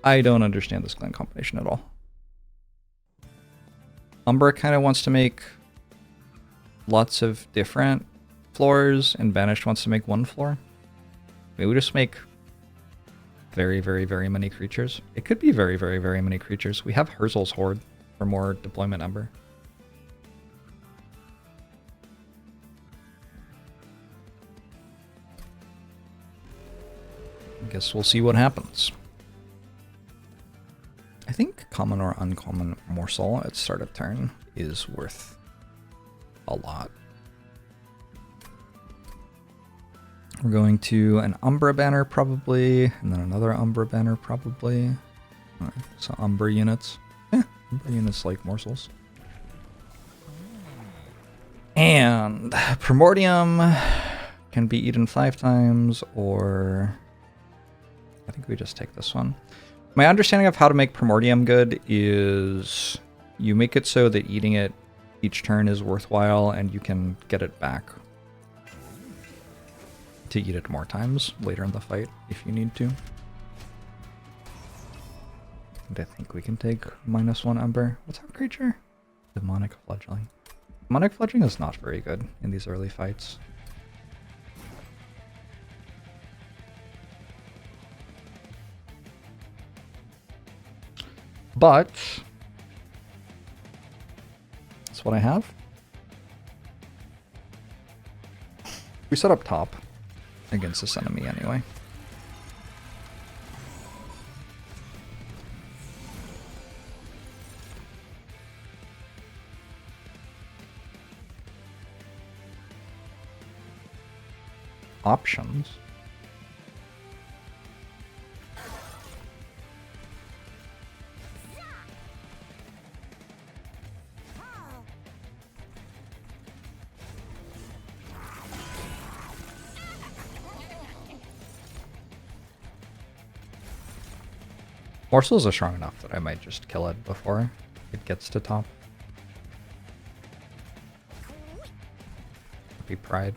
I don't understand this clan combination at all. Umbra kind of wants to make lots of different floors, and Banished wants to make one floor. Maybe we just make very, very, very many creatures. It could be very, very, very many creatures. We have Herzl's Horde for more deployment number. I guess we'll see what happens. I think common or uncommon morsel at start of turn is worth a lot. We're going to an Umbra banner probably, and then another Umbra banner probably. Alright, so Umbra units. Umbra units like morsels. And Primordium can be eaten 5 times, or I think we just take this one. My understanding of how to make Primordium good is you make it so that eating it each turn is worthwhile, and you can get it back to eat it more times later in the fight if you need to. And I think we can take -1 Ember. What's our creature? Demonic Fledgling. Demonic Fledgling is not very good in these early fights. But that's what I have. We set up top against this enemy anyway. Options. Morsels are strong enough that I might just kill it before it gets to top. Be pride.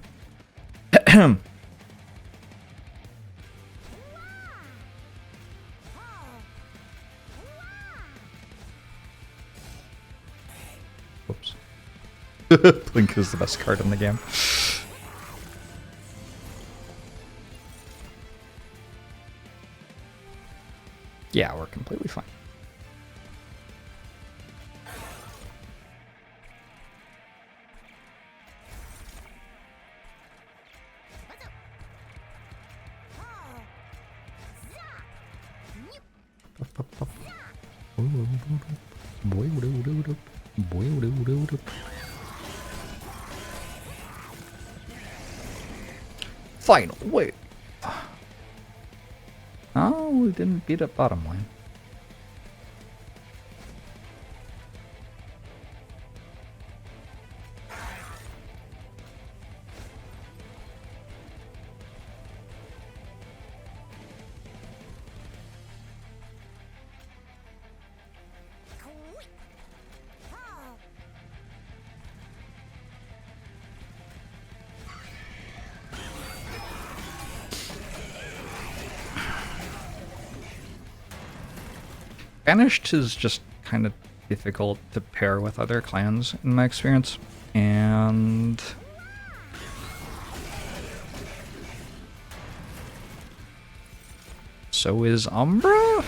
Whoops. Plink is the best card in the game. Yeah, we're completely fine. Final wave. Oh, we didn't beat up bottom line. Banished is just kind of difficult to pair with other clans in my experience, and so is Umbra?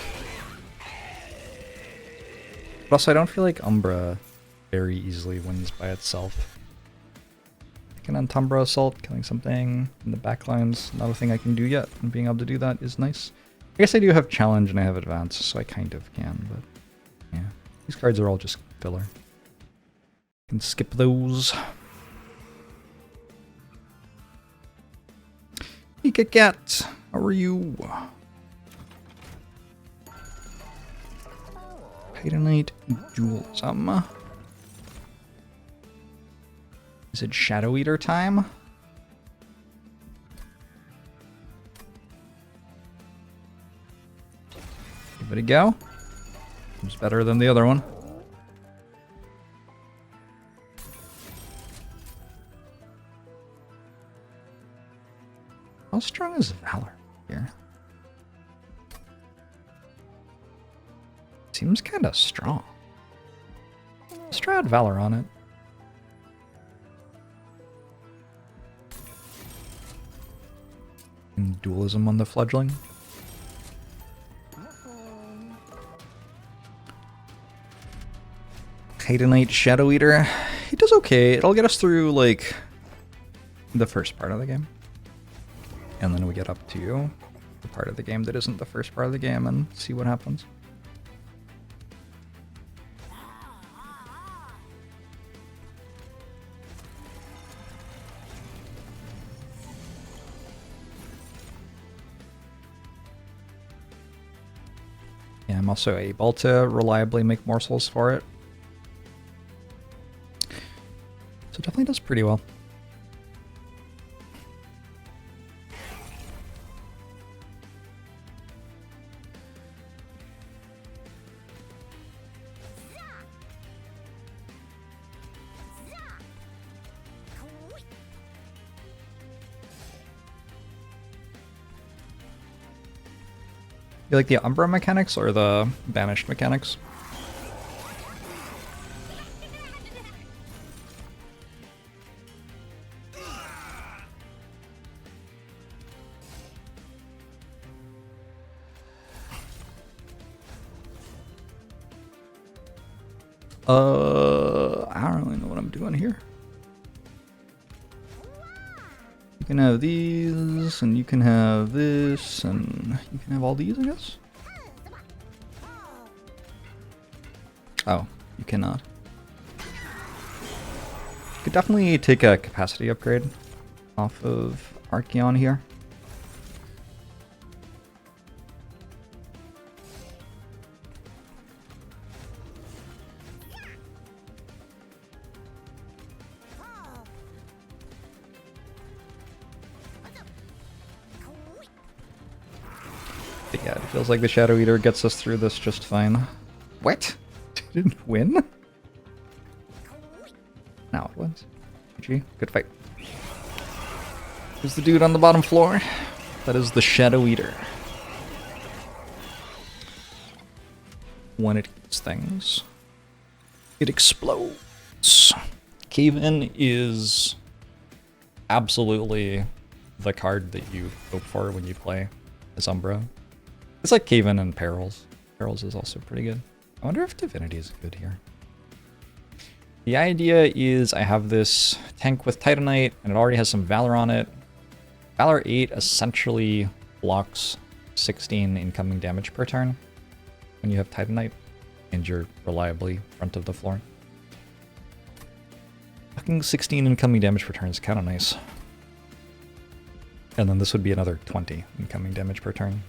But also I don't feel like Umbra very easily wins by itself. Like an Antumbra Assault, killing something in the backline's not a thing I can do yet, and being able to do that is nice. I guess I do have Challenge and I have Advance, so I kind of can, but yeah. These cards are all just filler. Can skip those. Hey, Cat, how are you? Titanite Dualism. Is it Shadow Eater time? Give it a go. Seems better than the other one. How strong is Valor here? Seems kind of strong. Let's try out Valor on it. And dualism on the fledgling. Titanite Shadow Eater. It does okay. It'll get us through, like, the first part of the game. And then we get up to the part of the game that isn't the first part of the game and see what happens. Yeah, I'm also able to reliably make morsels for it. So it definitely does pretty well. You like the Umbra mechanics or the Banished mechanics? I don't really know what I'm doing here. You can have these, and you can have this, and you can have all these, I guess? Oh, you cannot. You could definitely take a capacity upgrade off of Archeon here. But yeah, it feels like the Shadow Eater gets us through this just fine. What? Didn't win? Now it wins. GG. Good fight. Who's the dude on the bottom floor? That is the Shadow Eater. When it eats things, it explodes. Cave-In is absolutely the card that you hope for when you play as Umbra. It's like Cave-In and Perils. Perils is also pretty good. I wonder if Divinity is good here. The idea is I have this tank with Titanite, and it already has some Valor on it. Valor 8 essentially blocks 16 incoming damage per turn when you have Titanite, and you're reliably front of the floor. Fucking 16 incoming damage per turn is kind of nice. And then this would be another 20 incoming damage per turn.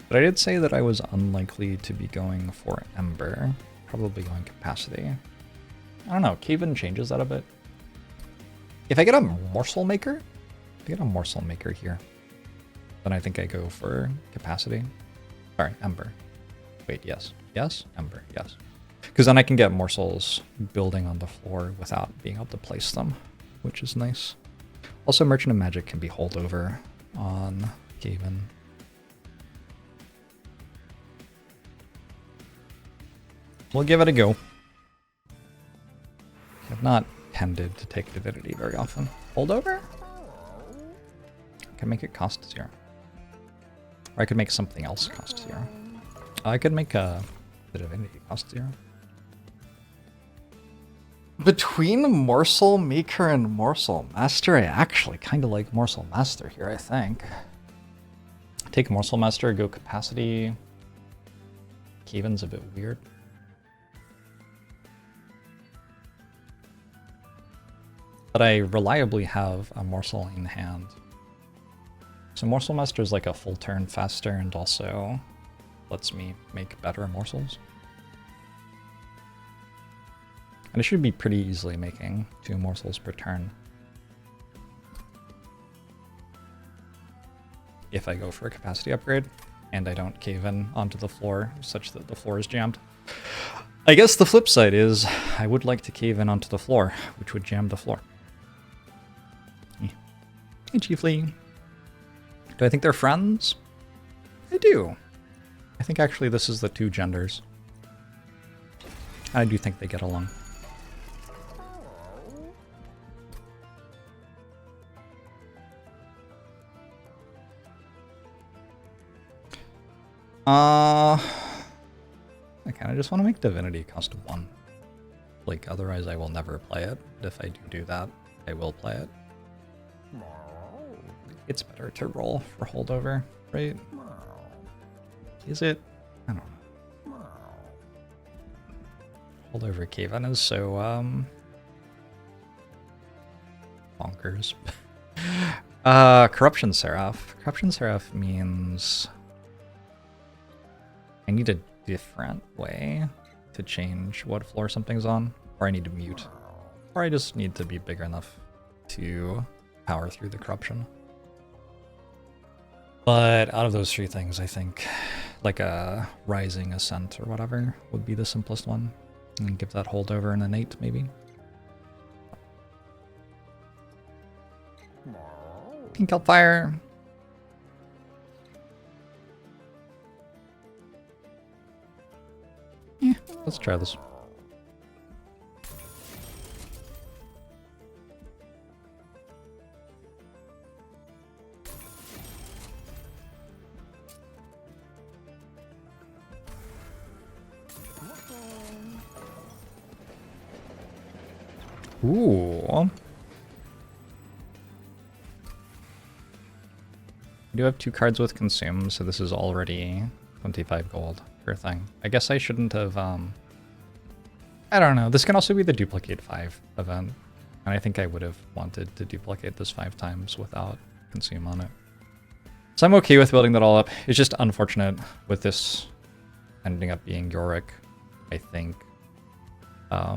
But I did say that I was unlikely to be going for Ember. Probably going Capacity. I don't know, Cave-In changes that a bit. If I get a Morsel Maker, here, then I think I go for Capacity. Sorry, Ember. Wait, yes. Yes? Ember, yes. Because then I can get morsels building on the floor without being able to place them, which is nice. Also, Merchant of Magic can be holdover on Cave-In. We'll give it a go. I've not tended to take Divinity very often. Holdover? I can make it cost 0. Or I could make something else cost 0. I could make the Divinity cost 0. Between Morsel Maker and Morsel Master, I actually kind of like Morsel Master here, I think. Take Morsel Master, go Capacity. Cave-In's a bit weird. But I reliably have a Morsel in hand. So Morsel Master is like a full turn faster and also lets me make better morsels. And I should be pretty easily making 2 morsels per turn. If I go for a capacity upgrade and I don't cave-in onto the floor such that the floor is jammed. I guess the flip side is I would like to cave in onto the floor, which would jam the floor. Hey, Chiefly. Do I think they're friends? I do. I think actually this is the 2 genders I do think they get along. I kind of just want to make Divinity cost 1. Like, otherwise I will never play it. But if I do that, I will play it. It's better to roll for holdover, right? Is it? I don't know. Holdover Cave-In is so, bonkers. Corruption Seraph. Corruption Seraph means I need a different way to change what floor something's on, or I need to mute, or I just need to be big enough to power through the corruption. But out of those 3 things, I think like a Rising Ascent or whatever would be the simplest one, and give that holdover an innate maybe. Pink Hellfire. Yeah, let's try this. Ooh. I do have 2 cards with Consume, so this is already 25 gold per thing. I guess I shouldn't have, I don't know. This can also be the Duplicate 5 event, and I think I would have wanted to duplicate this 5 times without Consume on it. So I'm okay with building that all up. It's just unfortunate with this ending up being Yorick, I think. I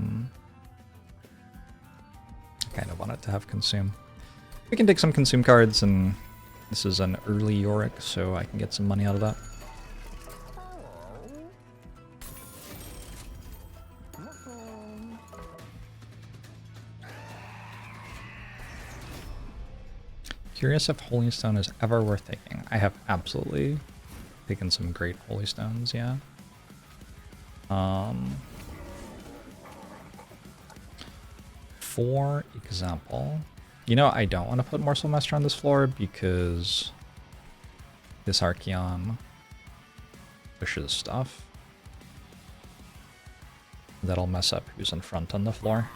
kind of want it to have Consume. We can take some Consume cards, and this is an early Yorick, so I can get some money out of that. Curious if Holy Stone is ever worth taking. I have absolutely taken some great Holy Stones, yeah. For example, you know, I don't want to put Morsel Master on this floor because this Archeon pushes stuff. That'll mess up who's in front on the floor.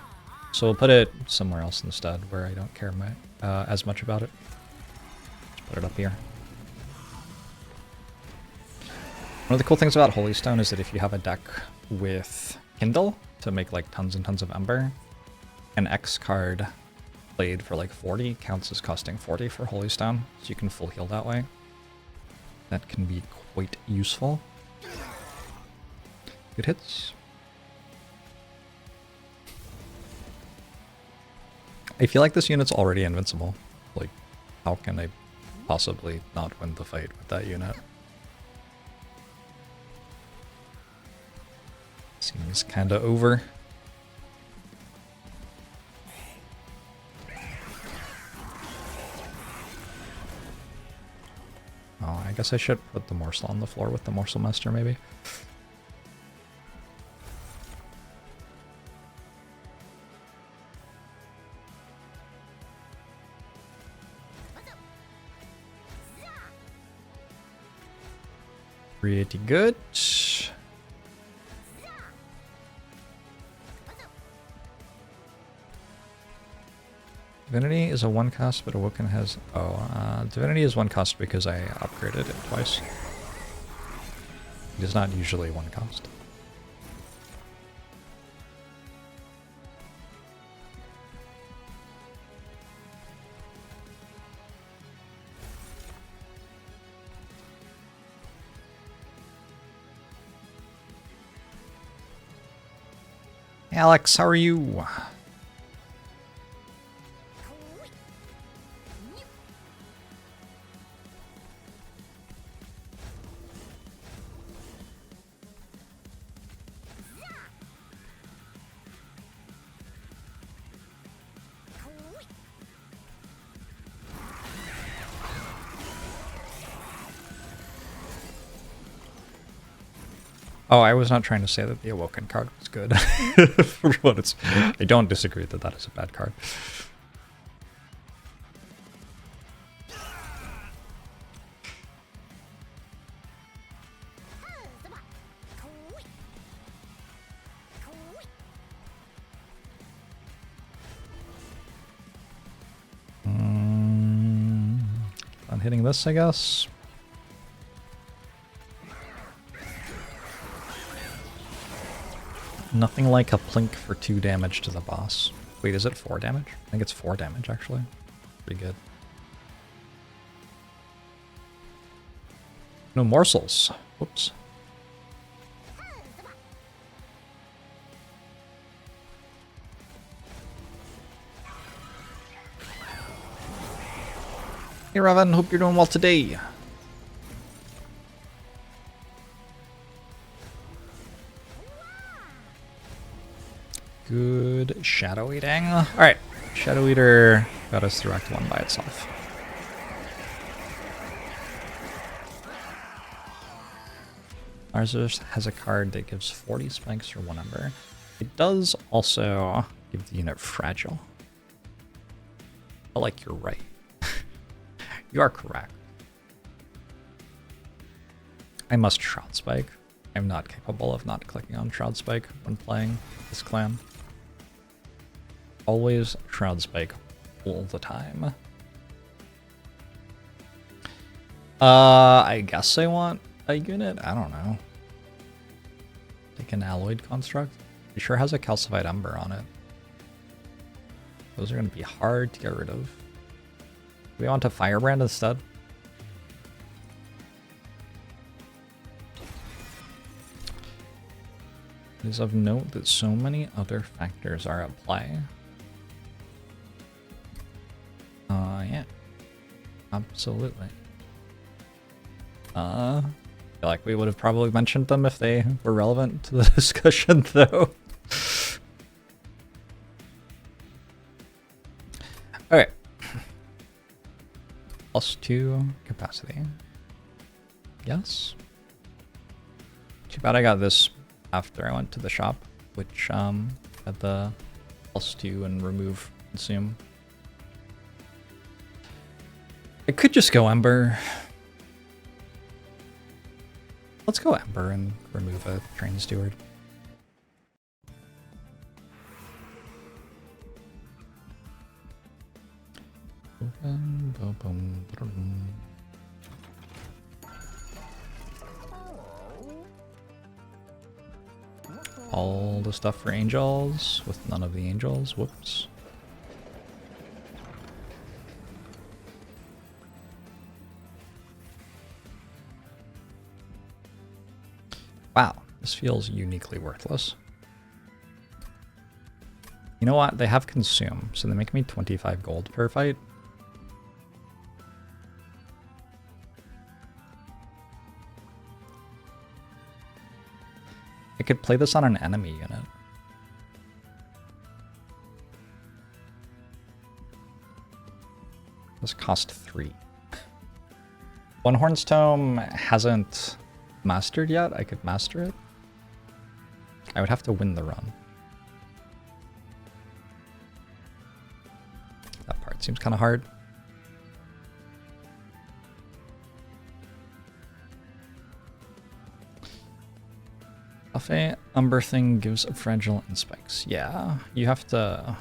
So we'll put it somewhere else instead where I don't care as much about it. Let's put it up here. One of the cool things about Holy Stone is that if you have a deck with Kindle to make like tons and tons of Ember, an X card played for like 40 counts as costing 40 for Holy Stone, so you can full heal that way. That can be quite useful. Good hits. I feel like this unit's already invincible. Like, how can I possibly not win the fight with that unit? Seems kinda over. Oh, I guess I should put the Morsel on the floor with the Morsel Master, maybe. Pretty good. Divinity is a 1 cost, but Awoken has... Oh, Divinity is 1 cost because I upgraded it twice. It is not usually 1 cost. Alex, how are you? Oh, I was not trying to say that the Awoken card was good. For what it's, I don't disagree that that is a bad card. I'm hitting this, I guess. Nothing like a Plink for 2 damage to the boss. Wait, is it 4 damage? I think it's 4 damage, actually. Pretty good. No morsels. Whoops. Hey, Raven, hope you're doing well today. Good Shadow Eating. Alright, Shadow Eater got us through Act 1 by itself. Ours has a card that gives 40 spikes for 1 Ember. It does also give the unit Fragile. But like, you're right. You are correct. I must Shroud Spike. I'm not capable of not clicking on Shroud Spike when playing this clan. Always Shroud Spike all the time. I guess I want a unit? I don't know. Like an Alloyed Construct? It sure has a Calcified Ember on it. Those are going to be hard to get rid of. Do we want a Firebrand instead? It is of note that so many other factors are at play. Yeah. Absolutely. I feel like we would have probably mentioned them if they were relevant to the discussion, though. Okay. +2 capacity. Yes. Too bad I got this after I went to the shop, which had the +2 and remove consume. I could just go Ember. Let's go Ember and remove a Train Steward. All the stuff for angels with none of the angels. Whoops. Wow, this feels uniquely worthless. You know what? They have consume, so they make me 25 gold per fight. I could play this on an enemy unit. This cost 3. One Horn's Tome hasn't mastered yet. I could master it. I would have to win the run. That part seems kind of hard. Buffet Umber thing gives a fragile and spikes. Yeah, you have to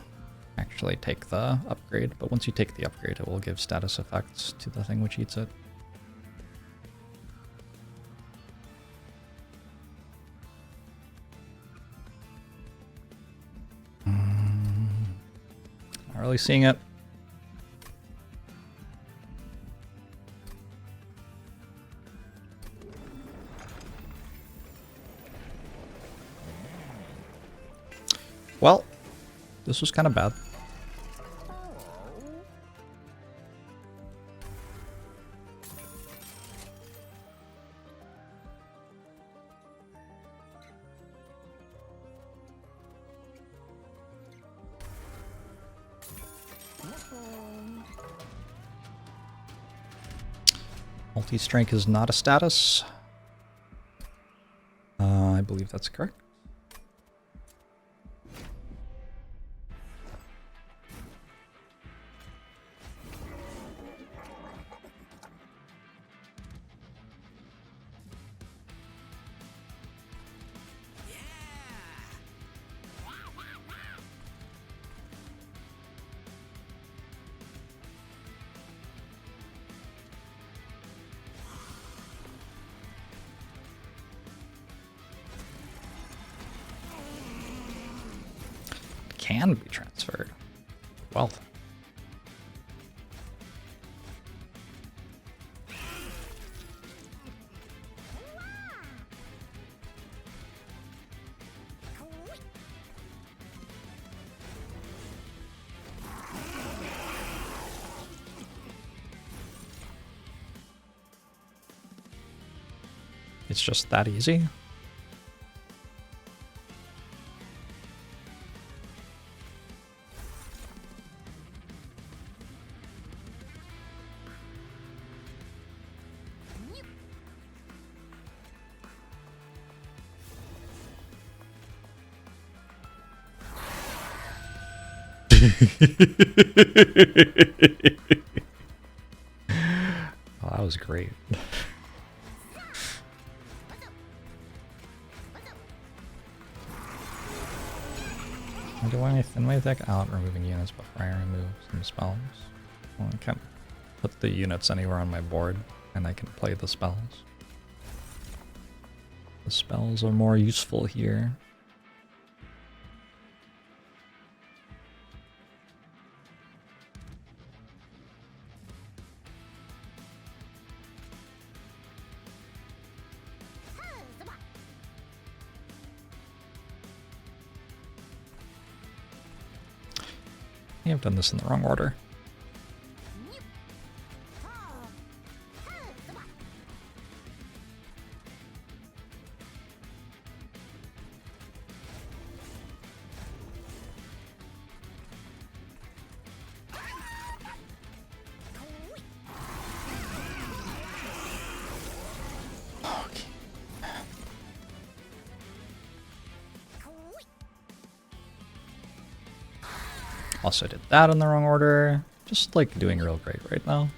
actually take the upgrade, but once you take the upgrade, it will give status effects to the thing which eats it. Not really seeing it. Well, this was kind of bad. Multi-strike is not a status. I I believe that's correct. Can be transferred. Wealth. It's just that easy. Oh, that was great. Do I thin my deck out, removing units before I remove some spells? Well, I can't put the units anywhere on my board, and I can play the spells. The spells are more useful here. I've done this in the wrong order. Also did that in the wrong order. Just like doing real great right now.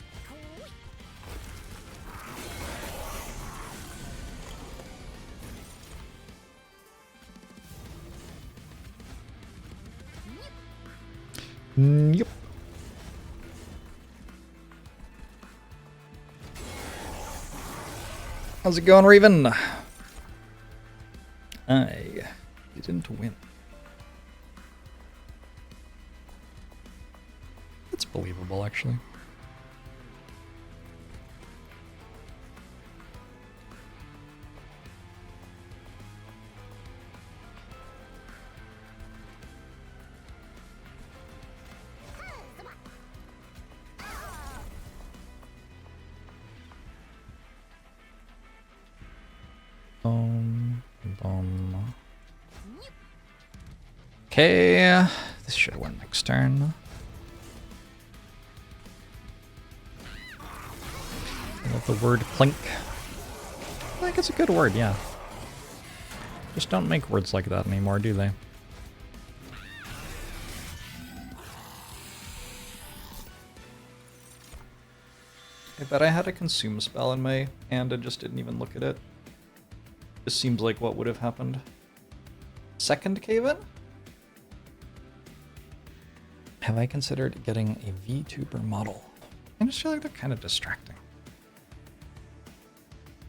Yep. How's it going, Raven? I didn't win. It's believable, actually. Okay, this should win next turn. I love the word Plink. I think it's a good word, yeah. Just don't make words like that anymore, do they? I bet I had a consume spell in my hand and just didn't even look at it. This seems like what would have happened. Second cave-in? Have I considered getting a VTuber model? I just feel like they're kind of distracting.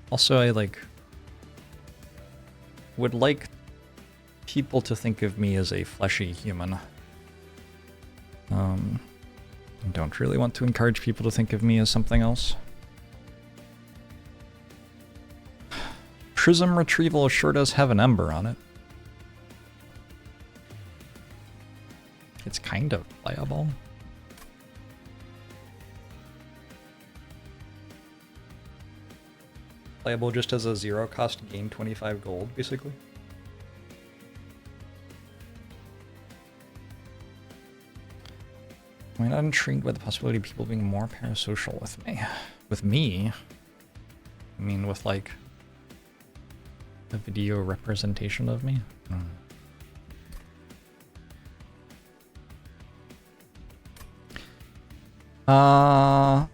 Also, I would like people to think of me as a fleshy human. I don't really want to encourage people to think of me as something else. Prism Retrieval sure does have an ember on it. It's kind of playable. Playable just as a 0 cost gain 25 gold, basically. Am I not intrigued by the possibility of people being more parasocial with me? With me? I mean, with like A video representation of me? I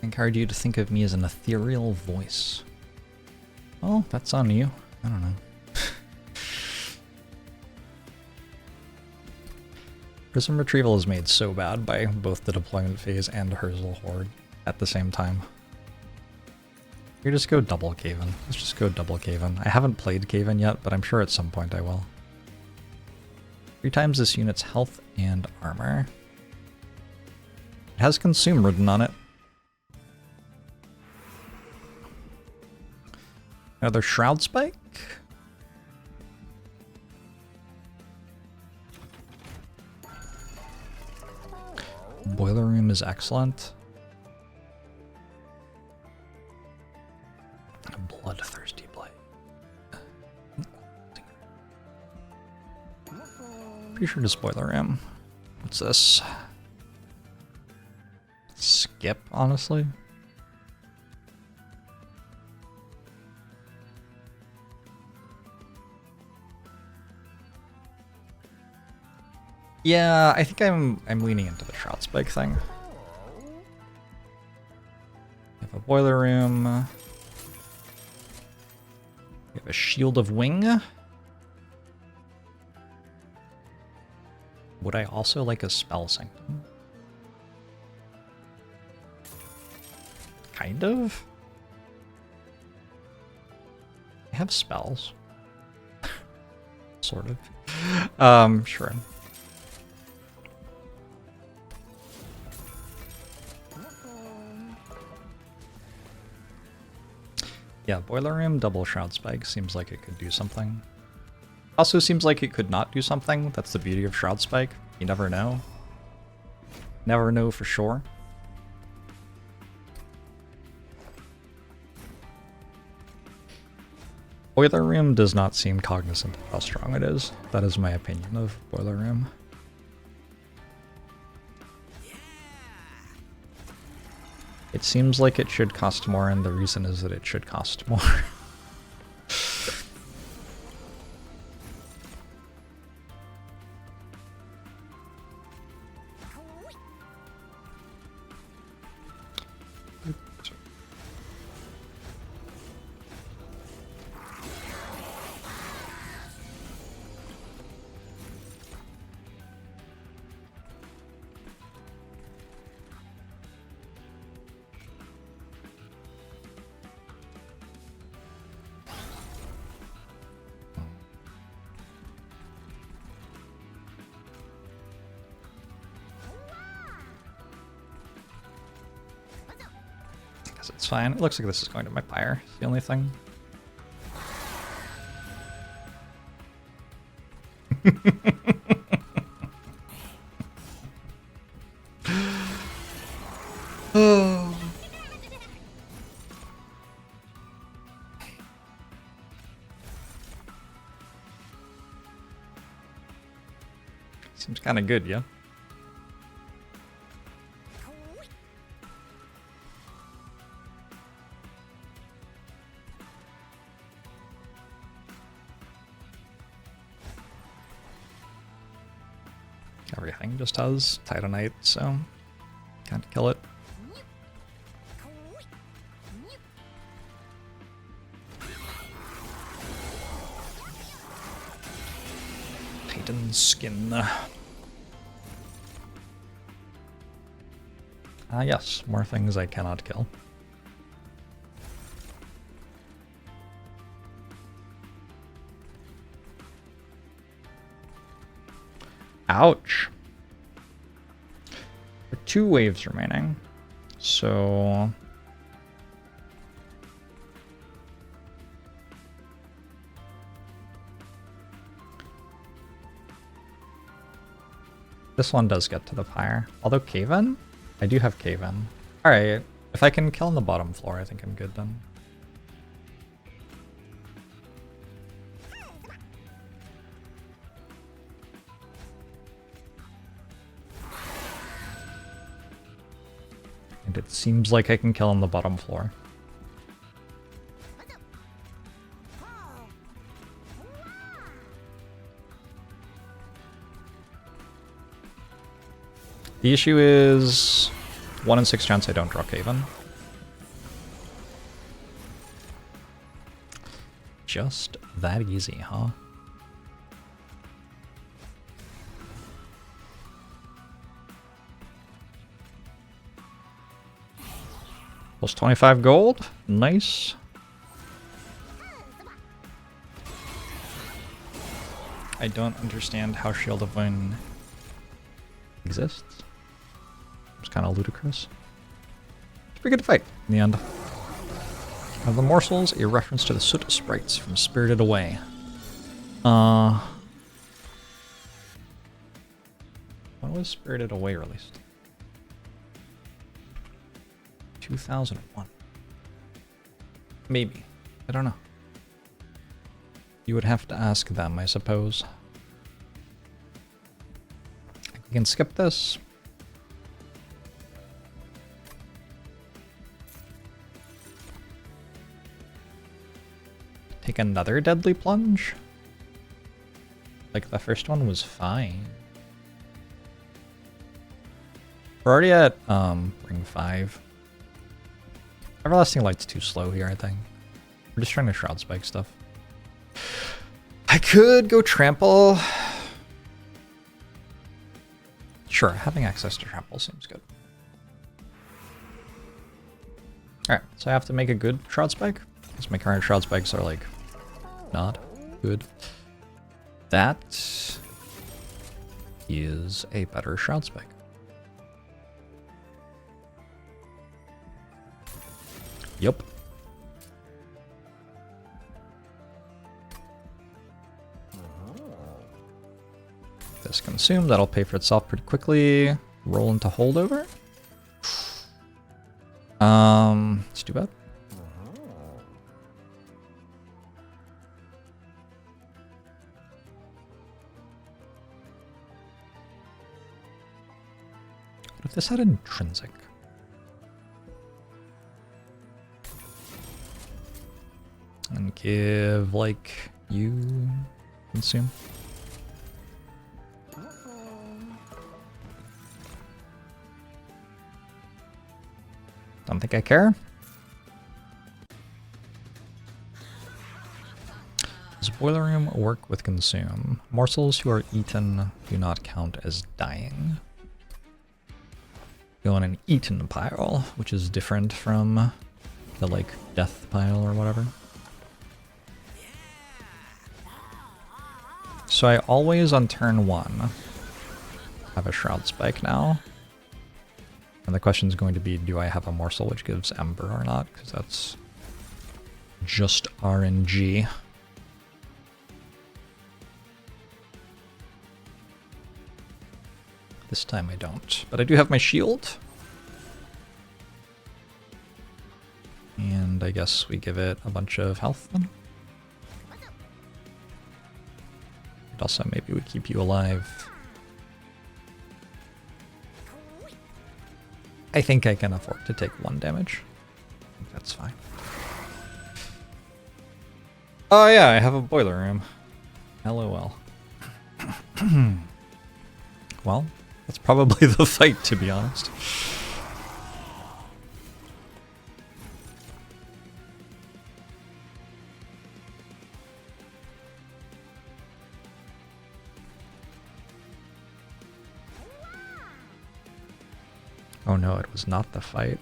encourage you to think of me as an ethereal voice. Well, that's on you. I don't know. Prism retrieval is made so bad by both the deployment phase and Herzl Horde at the same time. You just go double Caven. Let's just go double Caven. I haven't played Caven yet, but I'm sure at some point I will. 3 times this unit's health and armor. It has Consume written on it. Another Shroud Spike? Boiler Room is excellent. A Bloodthirsty Blade. Pretty sure just Boiler Room. What's this? Skip, honestly. Yeah, I think I'm leaning into the Shroud Spike thing. We have a Boiler Room. We have a Shield of Wing. Would I also like a Spell Sanctum? Kind of. I have spells. Sort of. Sure. Yeah, Boiler Room, double Shroud Spike seems like it could do something. Also seems like it could not do something. That's the beauty of Shroud Spike. You never know. Never know for sure. Boiler Room does not seem cognizant of how strong it is. That is my opinion of Boiler Room. It seems like it should cost more, and the reason is that it should cost more. It's fine. It looks like this is going to my pyre. It's the only thing. Oh. Seems kind of good, yeah? Everything just has Titanite, so can't kill it. Titan skin. Yes, more things I cannot kill. Ouch. There are 2 waves remaining. So this one does get to the pyre. Although Caven? I do have Caven. Alright, if I can kill on the bottom floor, I think I'm good then. And it seems like I can kill on the bottom floor. The issue is 1 in 6 chance I don't draw Caven. Just that easy, huh? Plus 25 gold. Nice. I don't understand how Shield of Wind exists. It's kind of ludicrous. It's a pretty good fight in the end. Are the morsels a reference to the soot sprites from Spirited Away? When was Spirited Away released? 2001. Maybe. I don't know. You would have to ask them, I suppose. We can skip this. Take another Deadly Plunge? Like, the first one was fine. We're already at, ring 5. Everlasting Light's too slow here, I think. We're just trying to Shroud Spike stuff. I could go Trample. Sure, having access to Trample seems good. Alright, so I have to make a good Shroud Spike. Because my current Shroud Spikes are, like, not good. That is a better Shroud Spike. Yep. This consume, that'll pay for itself pretty quickly. Roll into holdover. It's too bad. What if this had intrinsic? And give, like, you consume. Don't think I care. Does Boiler Room work with consume? Morsels who are eaten do not count as dying. Go on an eaten pile, which is different from the, like, death pile or whatever. So I always, on turn 1, have a Shroud Spike now. And the question is going to be, do I have a morsel which gives Ember or not? Because that's just RNG. This time I don't. But I do have my shield. And I guess we give it a bunch of health then. And also maybe we keep you alive. I think I can afford to take 1 damage. I think that's fine. Oh yeah, I have a Boiler Room. LOL. Well, that's probably the fight, to be honest. Oh no, it was not the fight.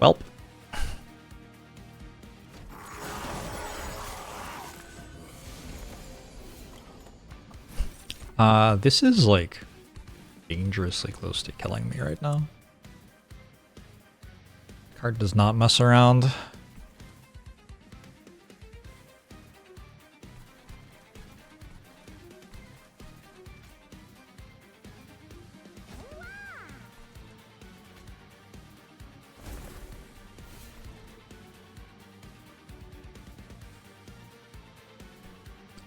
Welp. This is like dangerously close to killing me right now. Card does not mess around.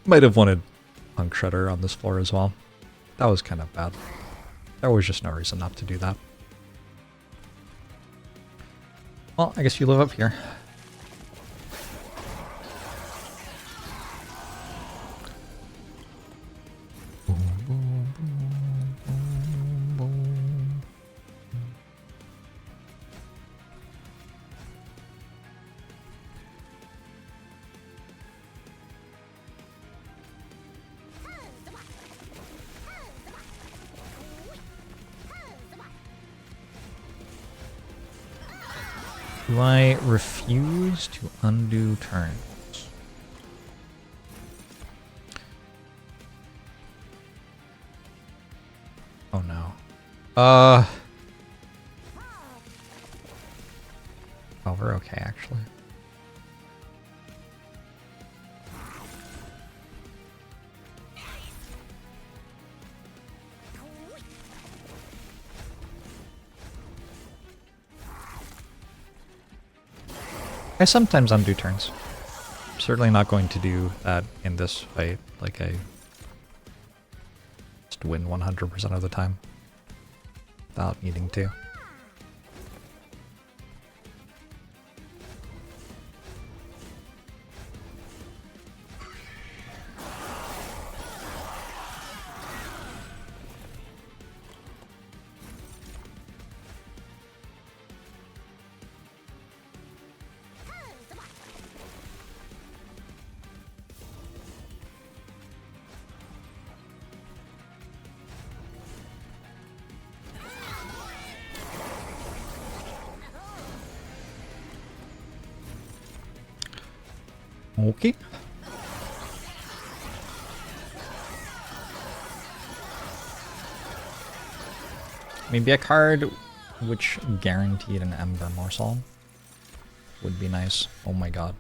Might have wanted Punk Shredder on this floor as well. That was kind of bad. There was just no reason not to do that. Well, I guess you live up here. Do I refuse to undo turns? Oh no. Oh, we're okay actually. I sometimes undo turns. I'm certainly not going to do that in this fight, like I just win 100% of the time without needing to. Okay. Maybe a card which guaranteed an Ember Morsel would be nice. Oh my god.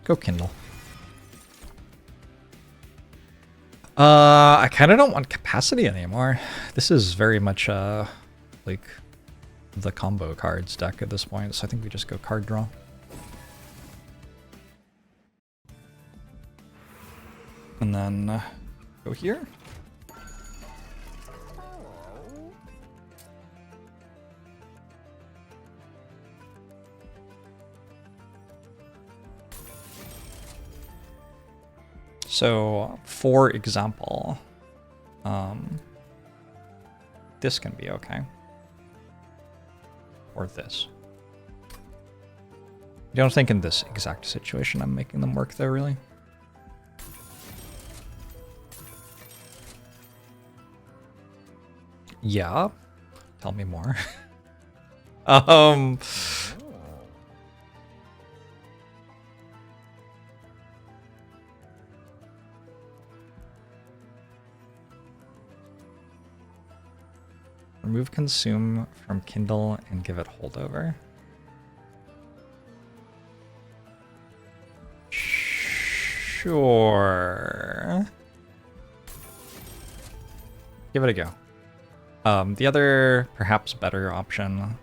Go Kindle. I kind of don't want capacity anymore. This is very much like the combo cards deck at this point, so I think we just go card draw. And then go here. So, for example, this can be okay. Or this. I don't think in this exact situation I'm making them work there, really. Yeah. Tell me more. Remove consume from Kindle and give it holdover. Sure. Give it a go. The other, perhaps better option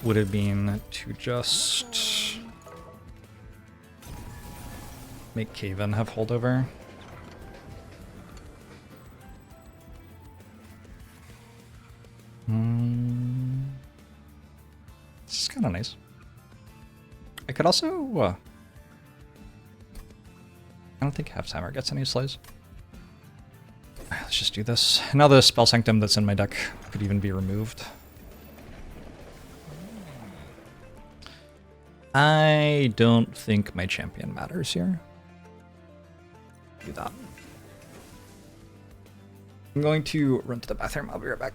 would have been to just make Caven have holdover. This is kind of nice. I could also... I don't think Half-Timer gets any slays. Alright, let's just do this. Now the Spell Sanctum that's in my deck could even be removed. I don't think my champion matters here. Do that. I'm going to run to the bathroom. I'll be right back.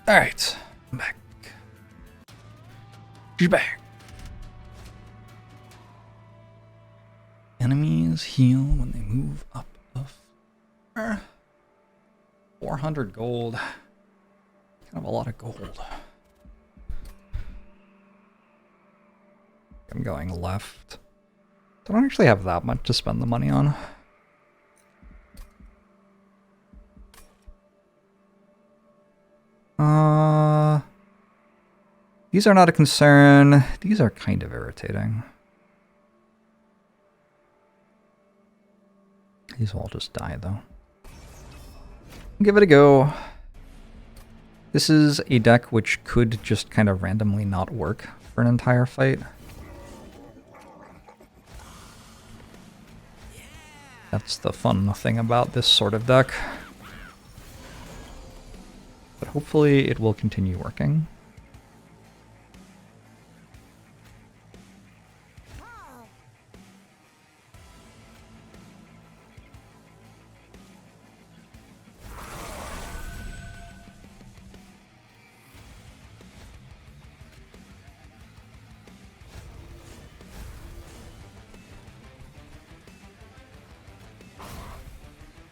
Alright, I'm back. She's back. Enemies heal when they move up of 400 gold. Kind of a lot of gold. I'm going left. I don't actually have that much to spend the money on. These are not a concern. These are kind of irritating. These will all just die, though. Give it a go. This is a deck which could just kind of randomly not work for an entire fight. That's the fun thing about this sort of deck. But hopefully it will continue working.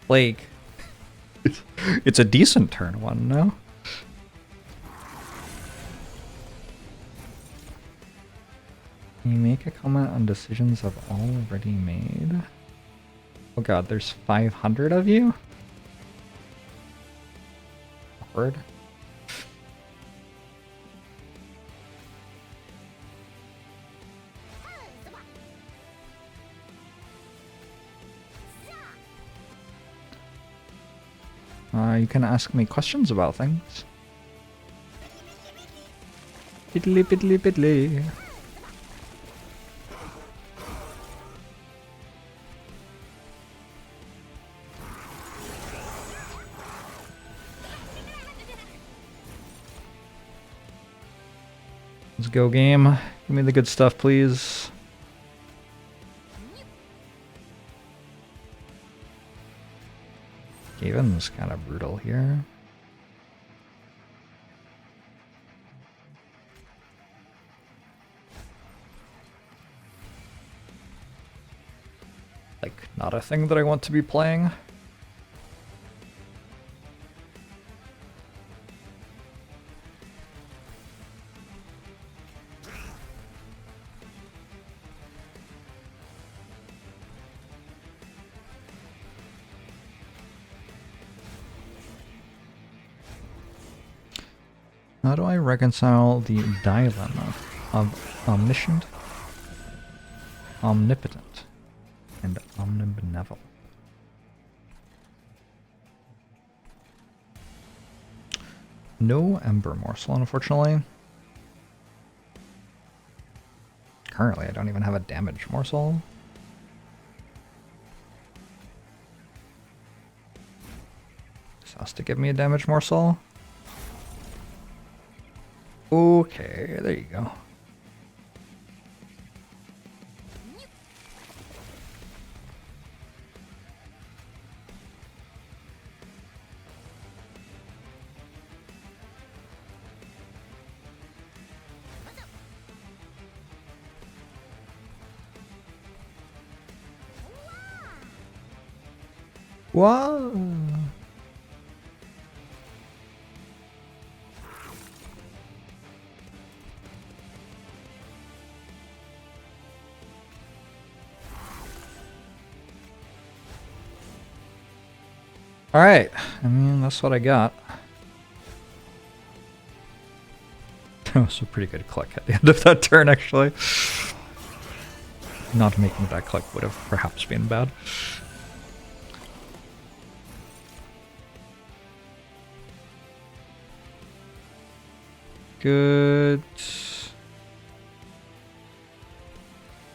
Like, it's a decent turn one, no? Can you make a comment on decisions I've already made? Oh god, there's 500 of you? Awkward. You can ask me questions about things. Piddly piddly piddly. Let's go, game. Give me the good stuff, please. Gaven's kind of brutal here. Like, not a thing that I want to be playing. How do I reconcile the dilemma of omniscient, omnipotent, and omnibenevolent? No Ember Morsel, unfortunately. Currently, I don't even have a damage morsel. This has to give me a damage morsel. Okay, there you go. Wow. Alright, I mean, that's what I got. That was a pretty good click at the end of that turn, actually. Not making that click would have perhaps been bad. Good.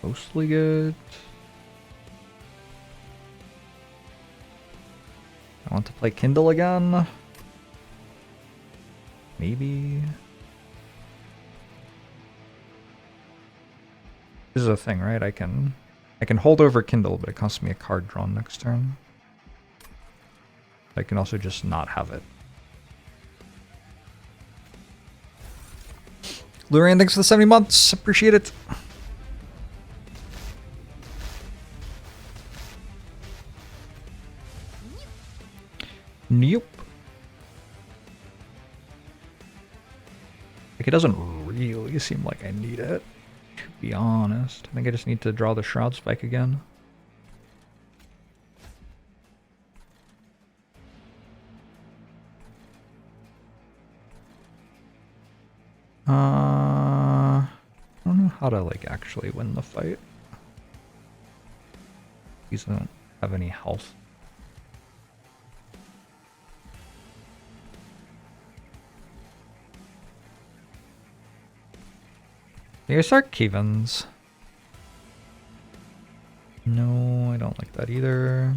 Mostly good. I want to play Kindle again. Maybe. This is a thing, right? I can hold over Kindle, but it costs me a card drawn next turn. I can also just not have it. Lurian, thanks for the 70 months. Appreciate it. Nope. Like, it doesn't really seem like I need it, to be honest. I think I just need to draw the Shroud Spike again. I don't know how to, like, actually win the fight. These don't have any health. Here's Arcavens. No, I don't like that either.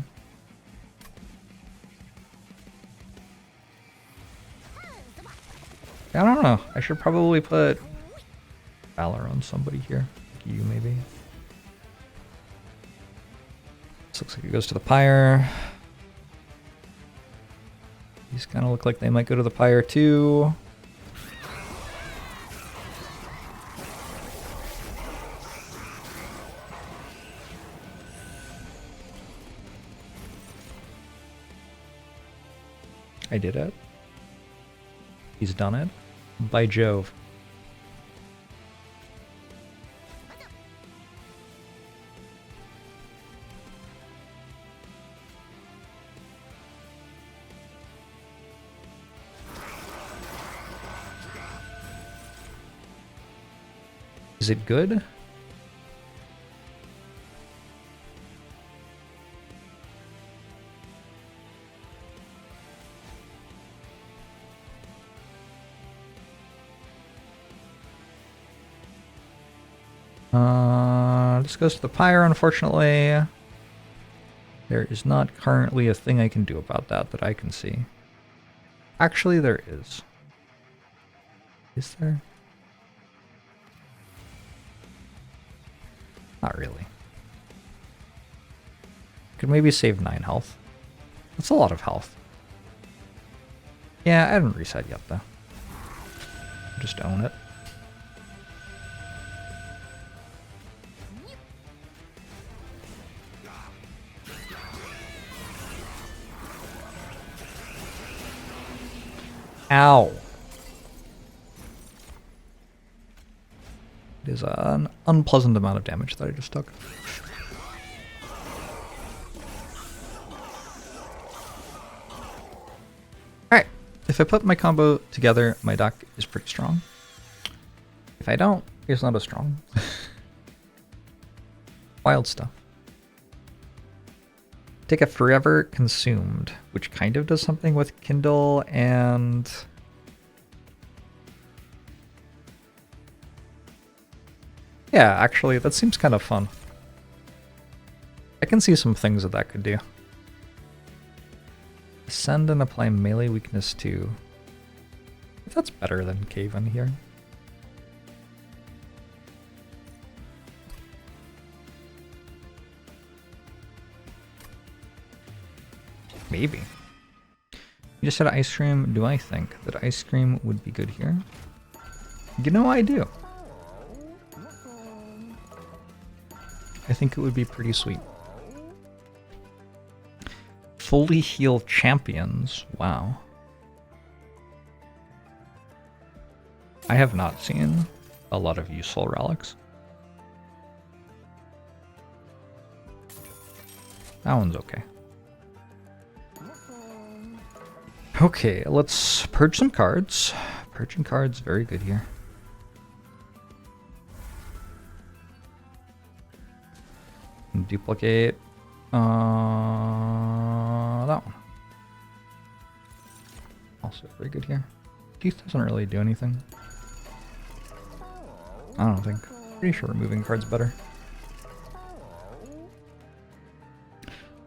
I don't know. I should probably put Valor on somebody here. Like you, maybe. This looks like it goes to the Pyre. These kind of look like they might go to the Pyre too. I did it. He's done it. By Jove. Is it good? This goes to the Pyre, unfortunately. There is not currently a thing I can do about that I can see. Actually, there is. Is there? Not really. Could maybe save 9 health. That's a lot of health. Yeah, I haven't reset yet, though. Just own it. Ow. It is an unpleasant amount of damage that I just took. Alright, if I put my combo together, my deck is pretty strong. If I don't, it's not as strong. Wild stuff. Take a Forever Consumed, which kind of does something with Kindle and... Yeah, actually, that seems kind of fun. I can see some things that could do. Ascend and apply melee weakness to... That's better than Cave in here. Maybe. You just said ice cream. Do I think that ice cream would be good here? You know, I do. I think it would be pretty sweet. Fully heal champions. Wow. I have not seen a lot of useful relics. That one's okay. Okay, let's purge some cards. Purging cards, very good here. And duplicate that one. Also very good here. Teeth doesn't really do anything. I don't think. Pretty sure removing cards better.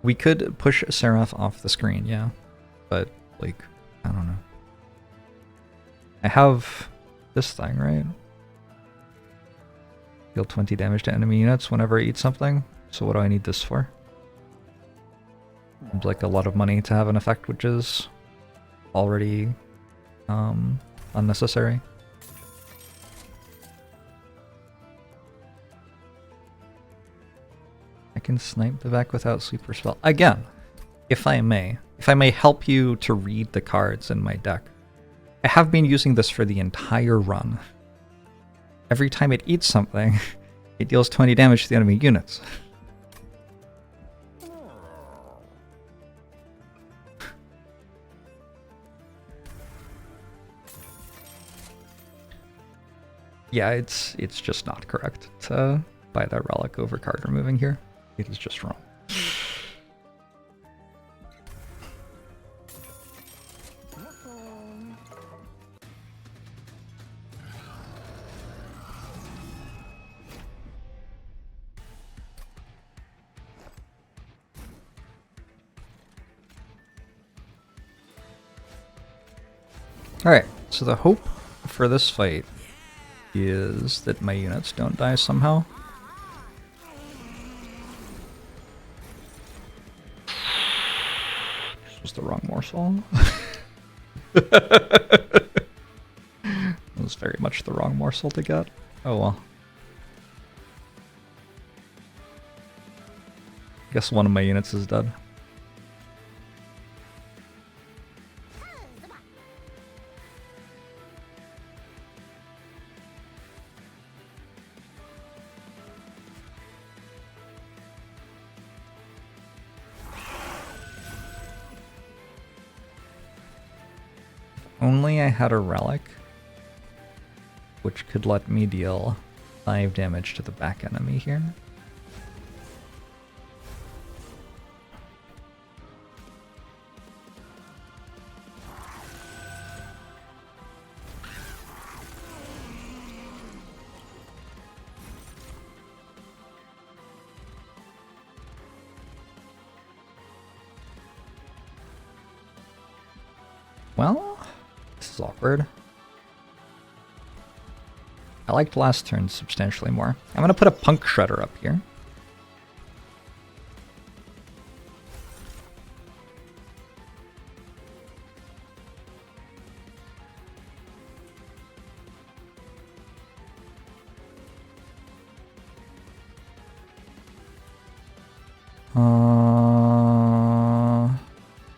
We could push Seraph off the screen, yeah. But, like, I don't know. I have this thing, right? Deal 20 damage to enemy units whenever I eat something. So what do I need this for? Seems like a lot of money to have an effect which is already unnecessary. can snipe the back without super spell. Again, if I may help you to read the cards in my deck, I have been using this for the entire run. Every time it eats something, it deals 20 damage to the enemy units. Yeah, it's just not correct to buy that relic over card removing here. It is just wrong. Alright, so the hope for this fight is that my units don't die somehow. This was the wrong morsel. It was very much the wrong morsel to get. Oh well. Guess one of my units is dead. Only I had a relic, which could let me deal 5 damage to the back enemy here. Well, this is awkward. I liked last turn substantially more. I'm going to put a Punk Shredder up here.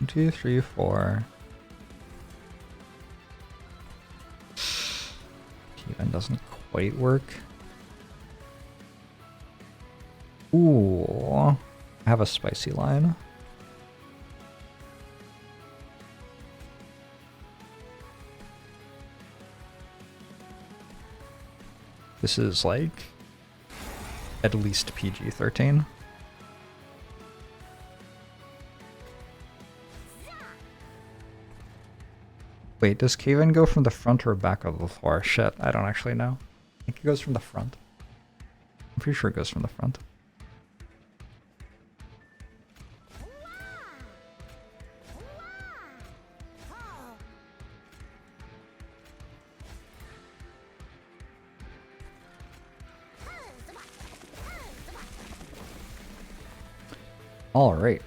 One, 2, 3, 4. Even doesn't quite work. Ooh, I have a spicy line. This is like at least PG-13. Wait, does Cave-In go from the front or back of the floor? Shit, I don't actually know. I think it goes from the front. I'm pretty sure it goes from the front. All right.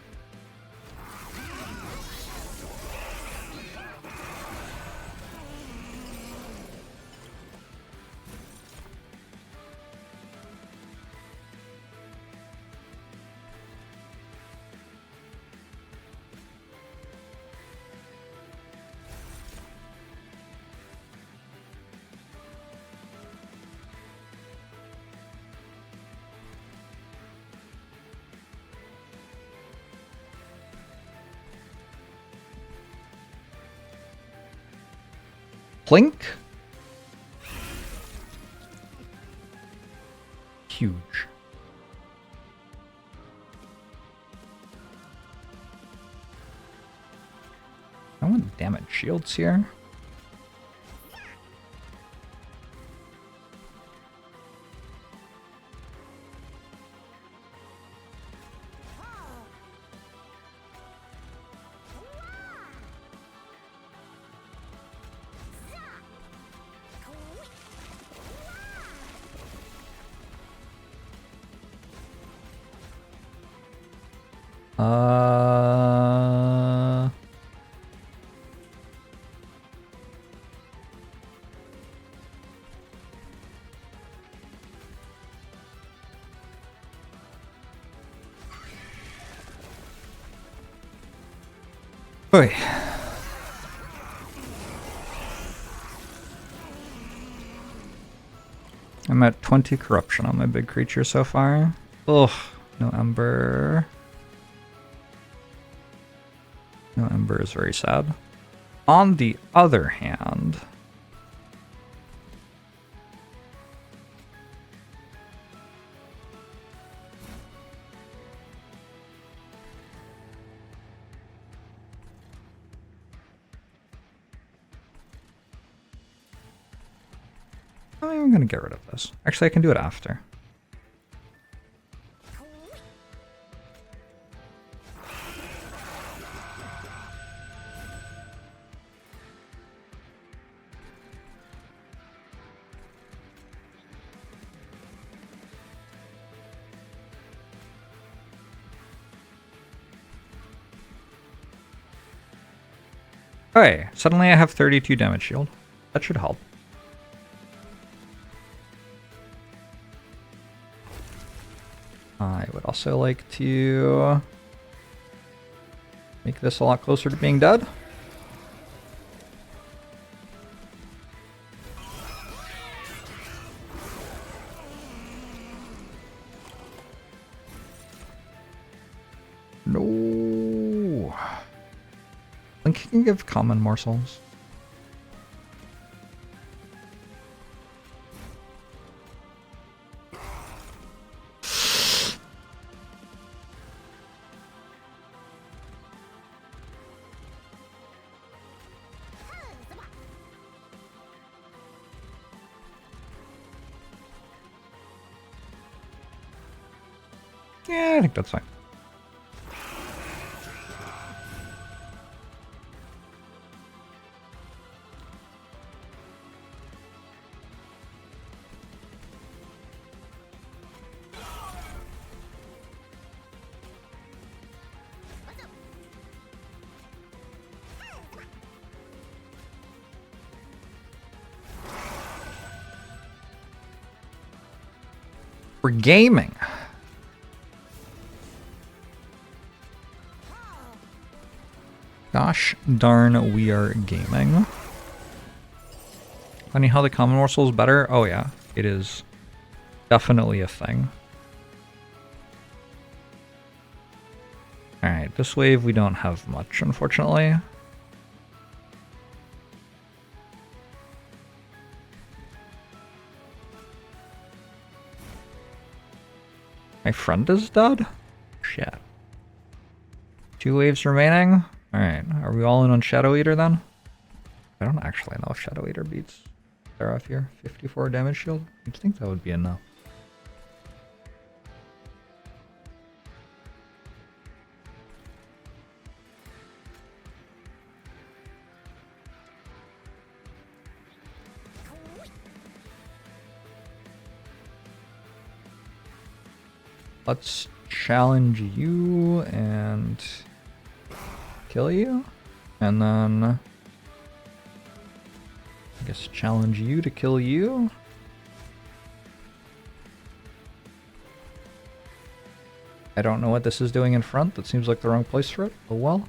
Plink? Huge. I want damage shields here. Oi. I'm at 20 corruption on my big creature so far. Ugh, no Ember. No Ember is very sad. On the other hand, I'm gonna get rid of this. Actually, I can do it after. Okay, suddenly I have 32 damage shield. That should help. I would also like to make this a lot closer to being dead. No. Plink can give common morsels. Yeah, I think that's fine. We're gaming. Gosh darn, we are gaming. Funny how the common morsel is better? Oh yeah, it is definitely a thing. Alright, this wave we don't have much, unfortunately. My friend is dead? Shit. 2 waves remaining? Alright, are we all in on Shadow Eater then? I don't actually know if Shadow Eater beats Seraph here. 54 damage shield? You'd think that would be enough. Let's challenge you and kill you, and then I guess challenge you to kill you. I don't know what this is doing in front. That seems like the wrong place for it. Oh well.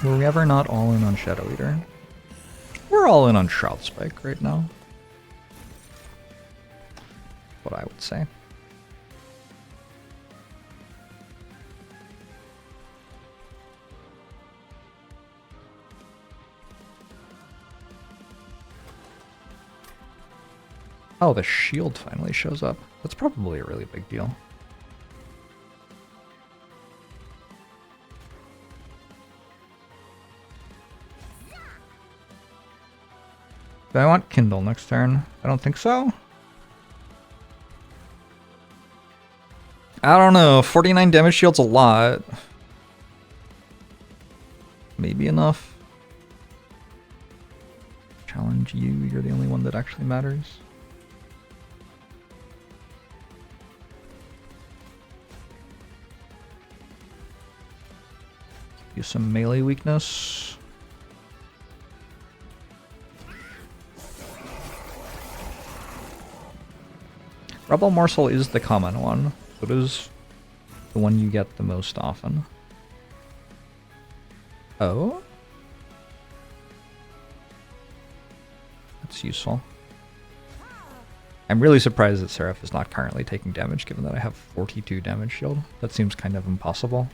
Were we ever not all in on Shadow Eater? We're all in on Shroud Spike right now. What I would say. Oh, the shield finally shows up. That's probably a really big deal. Do I want Kindle next turn? I don't think so. I don't know, 49 damage shield's a lot. Maybe enough. Challenge you, you're the only one that actually matters. Use some melee weakness. Rebel Morsel is the common one. So it is The one you get the most often. Oh? That's useful. I'm really surprised that Seraph is not currently taking damage, given that I have 42 damage shield. That seems kind of impossible.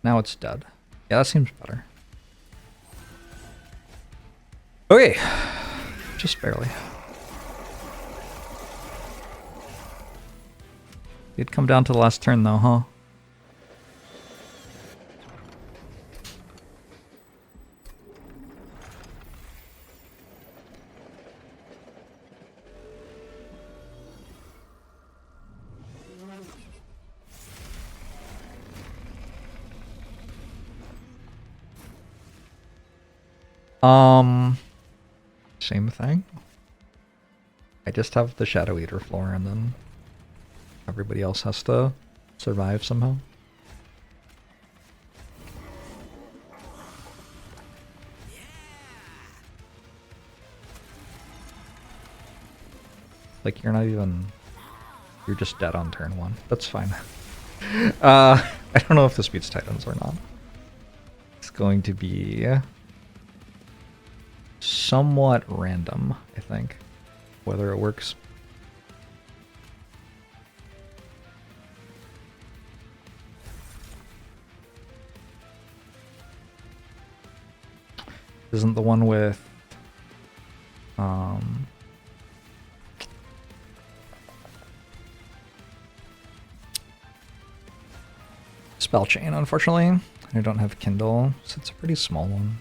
Now it's dead. Yeah, that seems better. Okay. Just barely. It'd come down to the last turn though, huh? Same thing. I just have the Shadow Eater floor and then everybody else has to survive somehow. Like you're not even, you're just dead on turn 1. That's fine. I don't know if this beats Titans or not. It's going to be somewhat random, I think, whether it works. Isn't the one with Spell Chain, unfortunately. I don't have Kindle, so it's a pretty small one.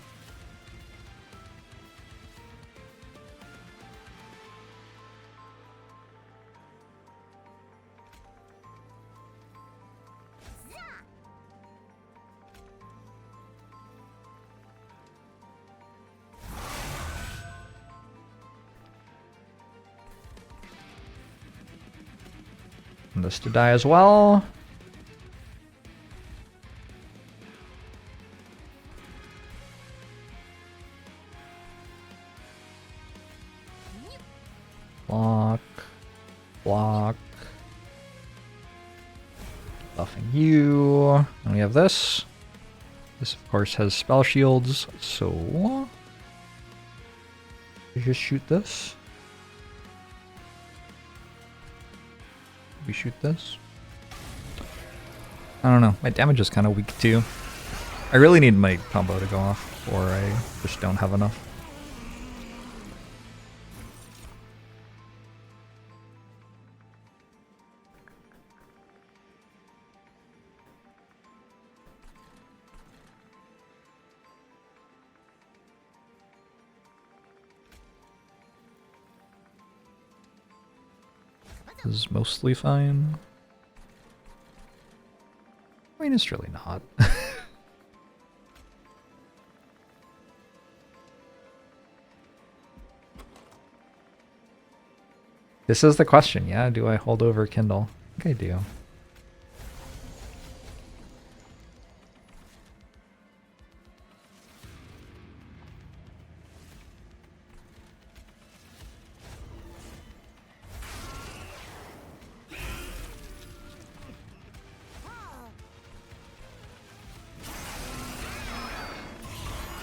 And this to die as well. Block. Block. Buffing you. And we have this. This, of course, has spell shields, so we just shoot this. We shoot this. I don't know. My damage is kind of weak too. I really need my combo to go off, or I just don't have enough. This is mostly fine. I mean, it's really not. This is the question, yeah? Do I hold over Kindle? I think I do.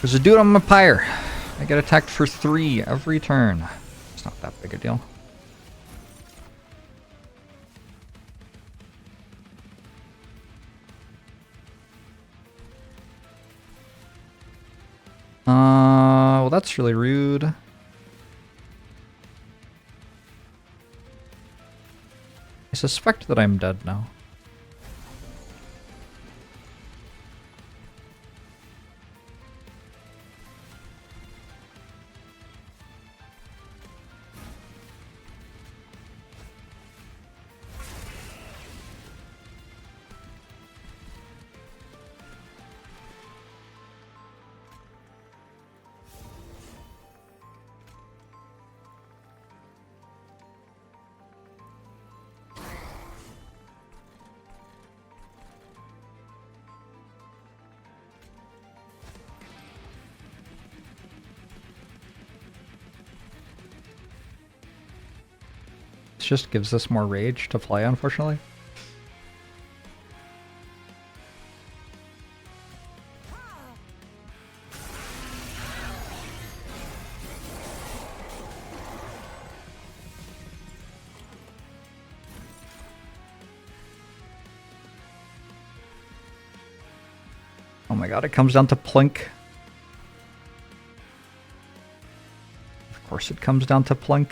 There's a dude on my pyre. I get attacked for 3 every turn. It's not that big a deal. Well, that's really rude. I suspect that I'm dead now. just gives us more rage to play, unfortunately. Oh my god, it comes down to Plink. Of course it comes down to Plink.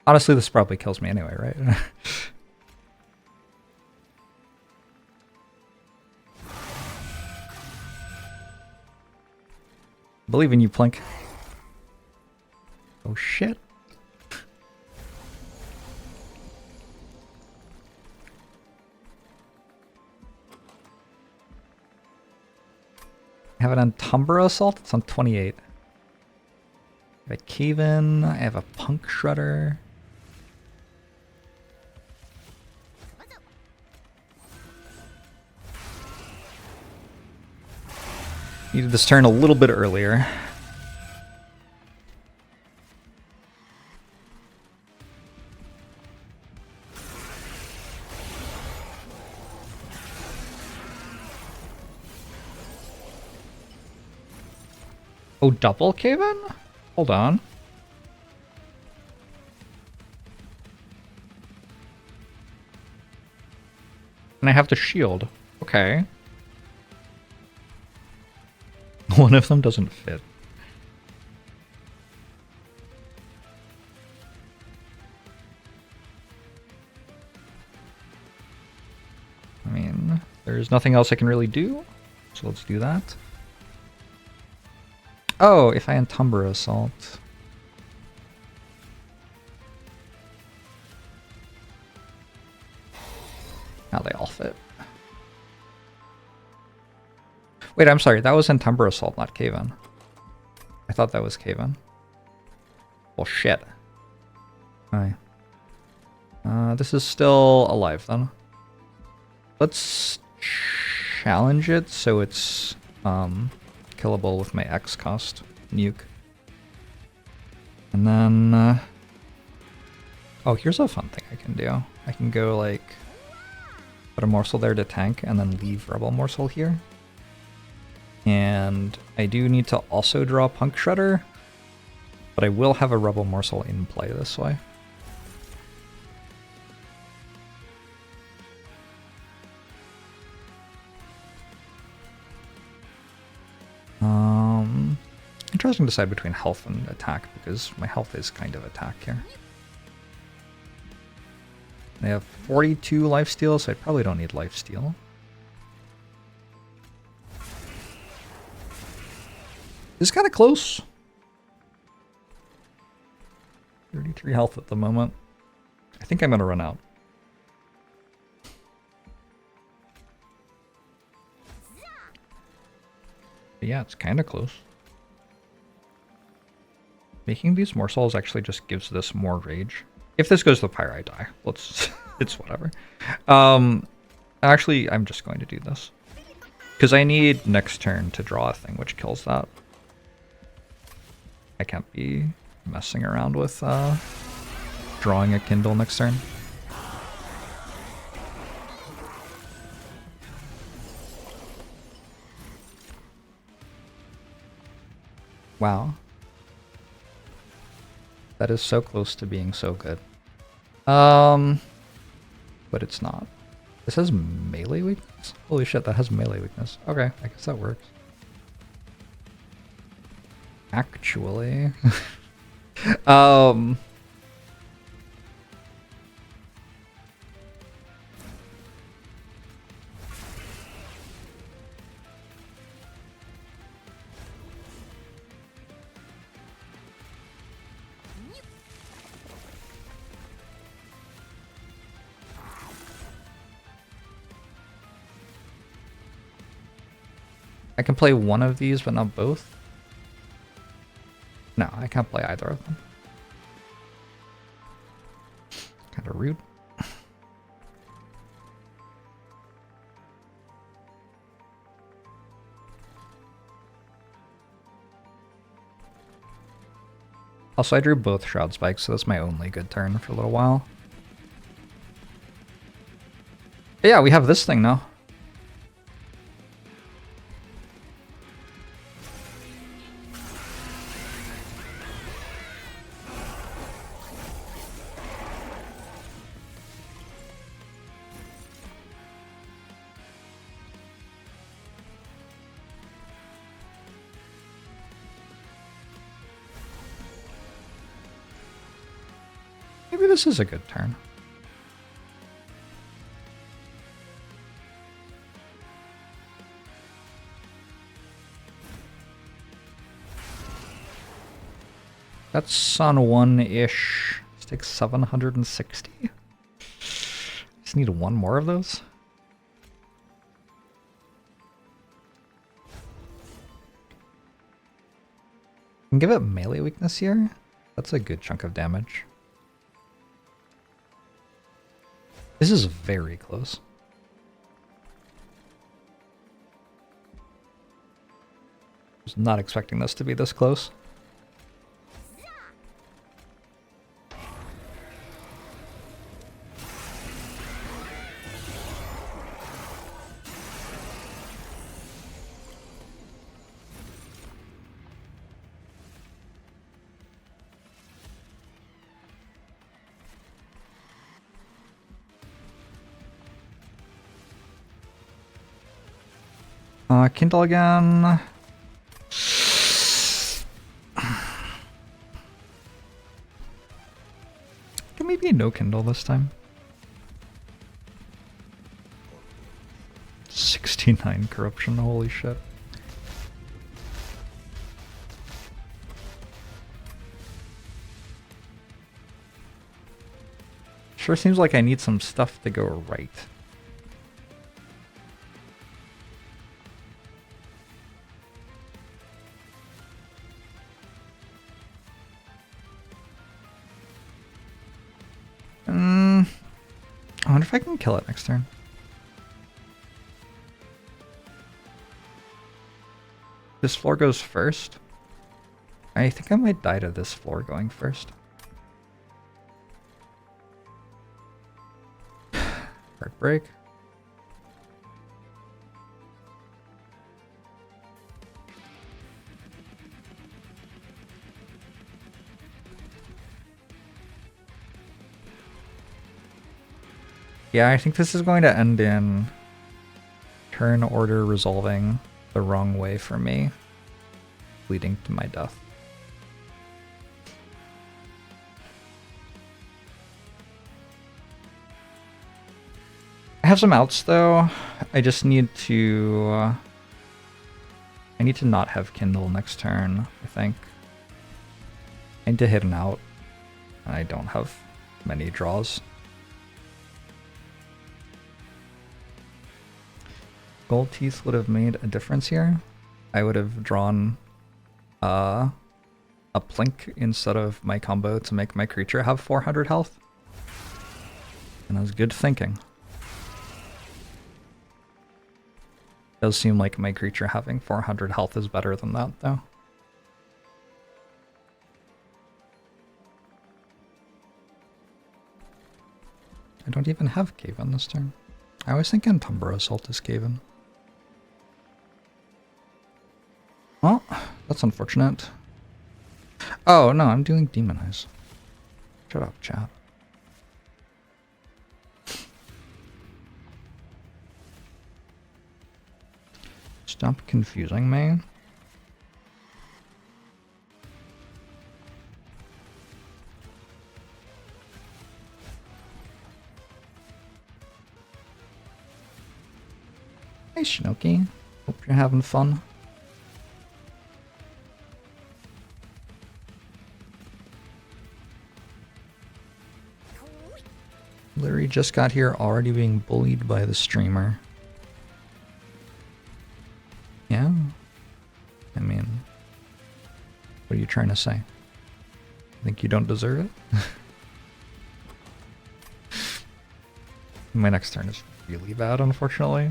Honestly, this probably kills me anyway, right? Believe in you, Plink. Oh shit. I have it on Umbra Assault, it's on 28. I have a Cave-In, I have a Punk Shredder. Needed this turn a little bit earlier. Oh, double Cave-In? Hold on. And I have the shield. Okay. One of them doesn't fit. I mean, there's nothing else I can really do, so let's do that. Oh, if I Umbra Assault. Now they all fit. Wait, I'm sorry, that was Umbra Assault, not Cave-In. I thought that was Cave-In. Well, shit. Alright. This is still alive, then. Let's challenge it so it's killable with my X cost nuke. And then... oh, here's a fun thing I can do. I can go, like, put a morsel there to tank, and then leave Rebel Morsel here. And I do need to also draw Punk Shredder, but I will have a Rebel Morsel in play this way. Interesting to decide between health and attack, because my health is kind of attack here. They have 42 lifesteal, so I probably don't need lifesteal. This is kind of close. 33 health at the moment. I think I'm going to run out. But yeah, it's kind of close. Making these morsels actually just gives this more rage. If this goes to the pyre, I die. Let's... it's whatever. Actually, I'm just going to do this. Because I need next turn to draw a thing which kills that. I can't be messing around with drawing a Kindle next turn. Wow. That is so close to being so good. But it's not. This has melee weakness? Holy shit, that has melee weakness. Okay, I guess that works. Actually. I can play one of these, but not both. No, I can't play either of them. Kind of rude. Also, I drew both Shroud Spikes, so that's my only good turn for a little while. But yeah, we have this thing now. Maybe this is a good turn. That's on 1-ish. This takes 760. Just need one more of those. Can give it melee weakness here. That's a good chunk of damage. This is very close. I was not expecting this to be this close. Kindle again. Can maybe no Kindle this time. 69 corruption, holy shit. Sure seems like I need some stuff to go right. I wonder if I can kill it next turn. This floor goes first. I think I might die to this floor going first. Heartbreak. Yeah, I think this is going to end in turn order resolving the wrong way for me, leading to my death. I have some outs though. I just need to... I need to not have Kindle next turn, I think. I need to hit an out. I don't have many draws. Gold Teeth would have made a difference here. I would have drawn a Plink instead of my combo to make my creature have 400 health. And that was good thinking. Does seem like my creature having 400 health is better than that, though. I don't even have Cave-In this turn. I always think Umbra Assault is Cave-In. Well, that's unfortunate. Oh, no, I'm doing Demonize. Shut up, chat. Stop confusing me. Hey, Shinoki. Hope you're having fun. Larry just got here already being bullied by the streamer. Yeah? I mean, what are you trying to say? Think you don't deserve it? My next turn is really bad, unfortunately.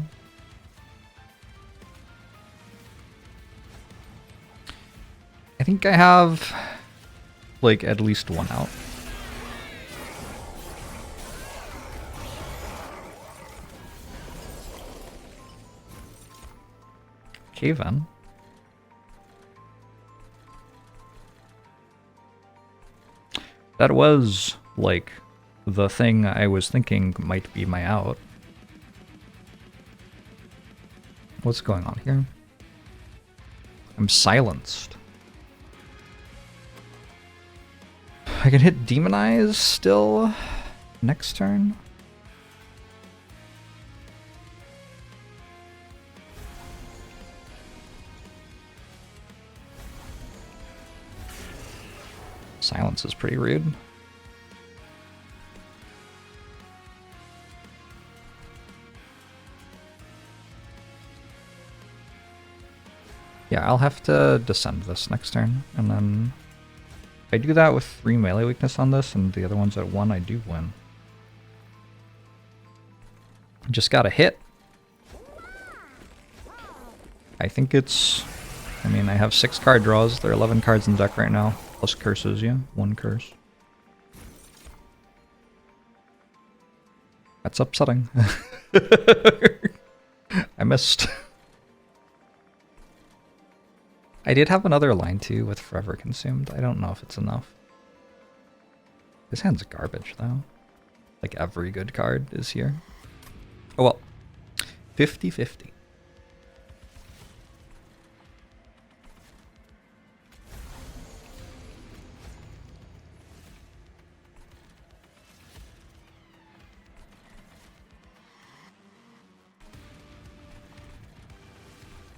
I think I have like, at least one out. Okay, then. That was, like, the thing I was thinking might be my out. What's going on here? I'm silenced. I can hit Demonize still next turn. Silence is pretty rude. Yeah, I'll have to descend this next turn, and then if I do that with 3 melee weakness on this and the other one's at 1, I do win. Just gotta hit. I think it's... I mean, I have 6 card draws. There are 11 cards in the deck right now. Plus curses, yeah. 1 curse. That's upsetting. I missed. I did have another line too with Forever Consumed. I don't know if it's enough. This hand's garbage though. Like every good card is here. Oh well. 50-50.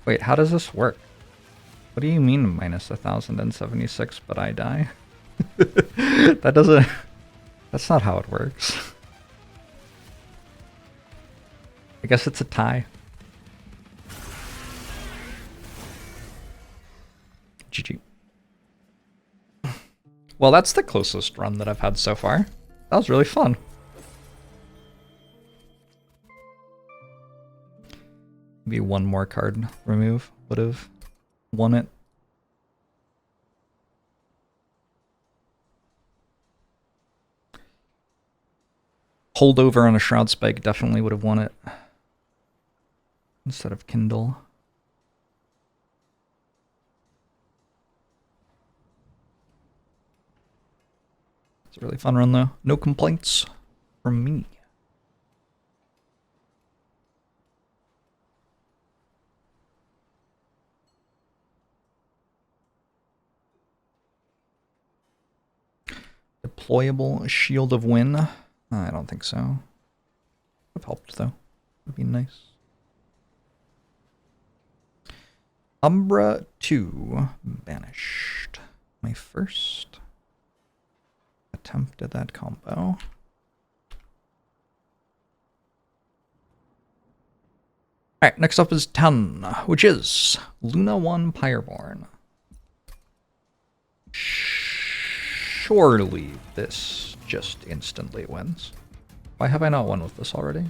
Wait, how does this work? What do you mean minus 1076 but I die? That doesn't... That's not how it works. I guess it's a tie. GG. Well, that's the closest run that I've had so far. That was really fun. Maybe one more card remove would have won it. Holdover on a Shroud Spike definitely would have won it. Instead of Kindle. It's a really fun run though. No complaints from me. Deployable Shield of Wind. I don't think so. Would have helped though. Would be nice. Umbra 2 Banished. My first attempt at that combo. Alright, next up is 10, which is Luna 1 Pyreborn. Surely this just instantly wins. Why have I not won with this already?